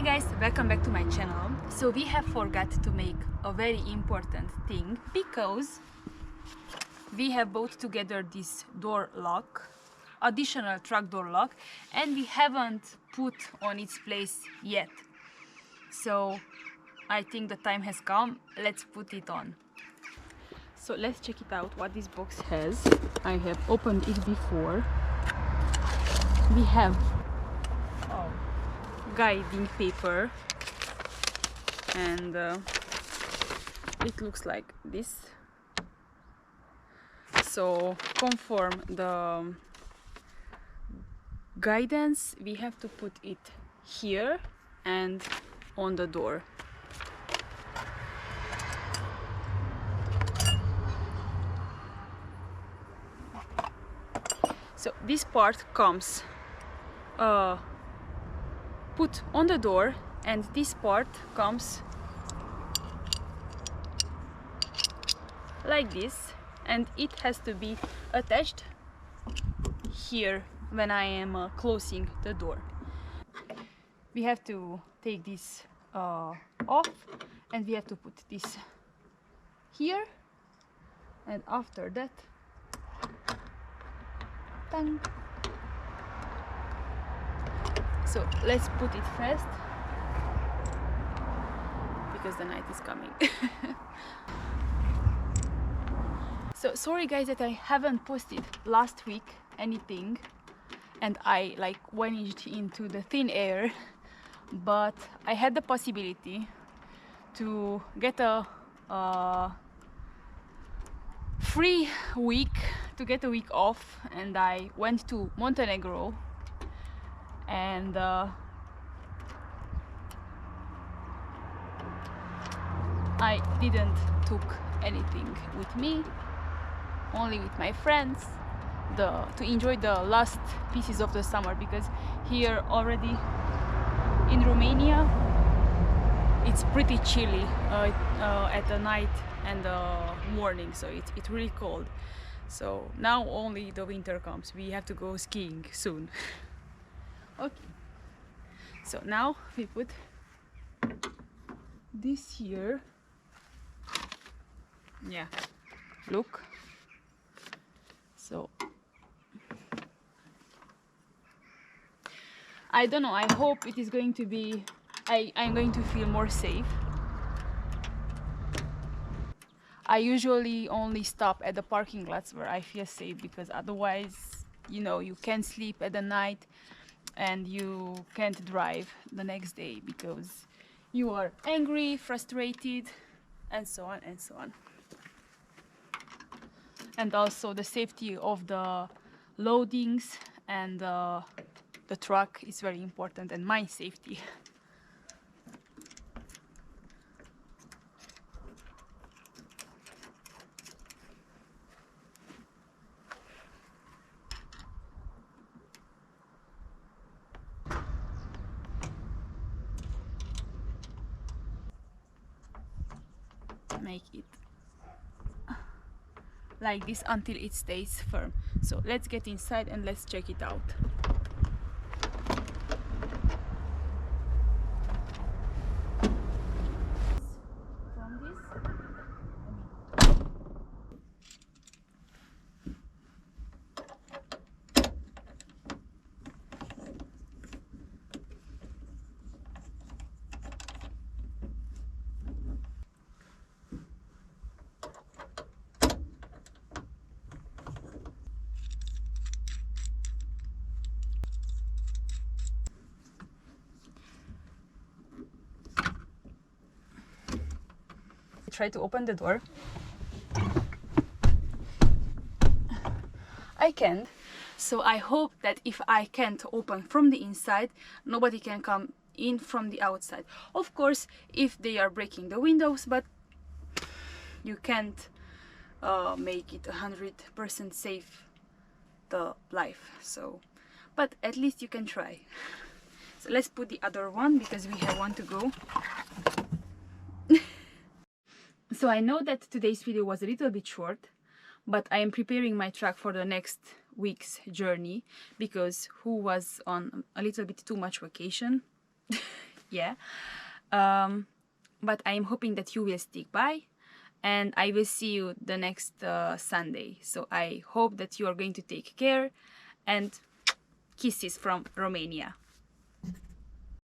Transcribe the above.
guys, welcome back to my channel. So we have forgot to make a very important thing because we have bought together this door lock, additional truck door lock, and we haven't put on its place yet. So I think the time has come. Let's put it on. So let's check it out what this box has. I have opened it before. We have guiding paper and it looks like this. So conform the guidance, we have to put it here and on the door. So this part comes put on the door, and this part comes like this, and it has to be attached here when I am closing the door. We have to take this off, and we have to put this here, and after that, tang. So let's put it fast because the night is coming. So sorry guys that I haven't posted last week anything, and I like vanished into the thin air, but I had the possibility to get a free week, to get a week off, and I went to Montenegro. And I didn't took anything with me, only with my friends, to enjoy the last pieces of the summer, because here already in Romania it's pretty chilly at the night and the morning, so it's really cold. So now only the winter comes. We have to go skiing soon. Okay, so now we put this here. Yeah, look. So I don't know, I hope it is going to be, I'm going to feel more safe. I usually only stop at the parking lots where I feel safe, because otherwise, you know, you can't sleep at the night and you can't drive the next day because you are angry, frustrated, and so on and so on. And also the safety of the loadings and the truck is very important, and my safety. Make it like this until it stays firm. So let's get inside and let's check it out. From this, try to open the door. I can't, so I hope that if I can't open from the inside, nobody can come in from the outside. Of course, if they are breaking the windows, but you can't make it 100% safe, the life. So, but at least you can try. So let's put the other one because we have one to go. So I know that today's video was a little bit short, but I am preparing my truck for the next week's journey because who was on a little bit too much vacation yeah. But I am hoping that you will stick by, and I will see you the next Sunday. So I hope that you are going to take care, and kisses from Romania.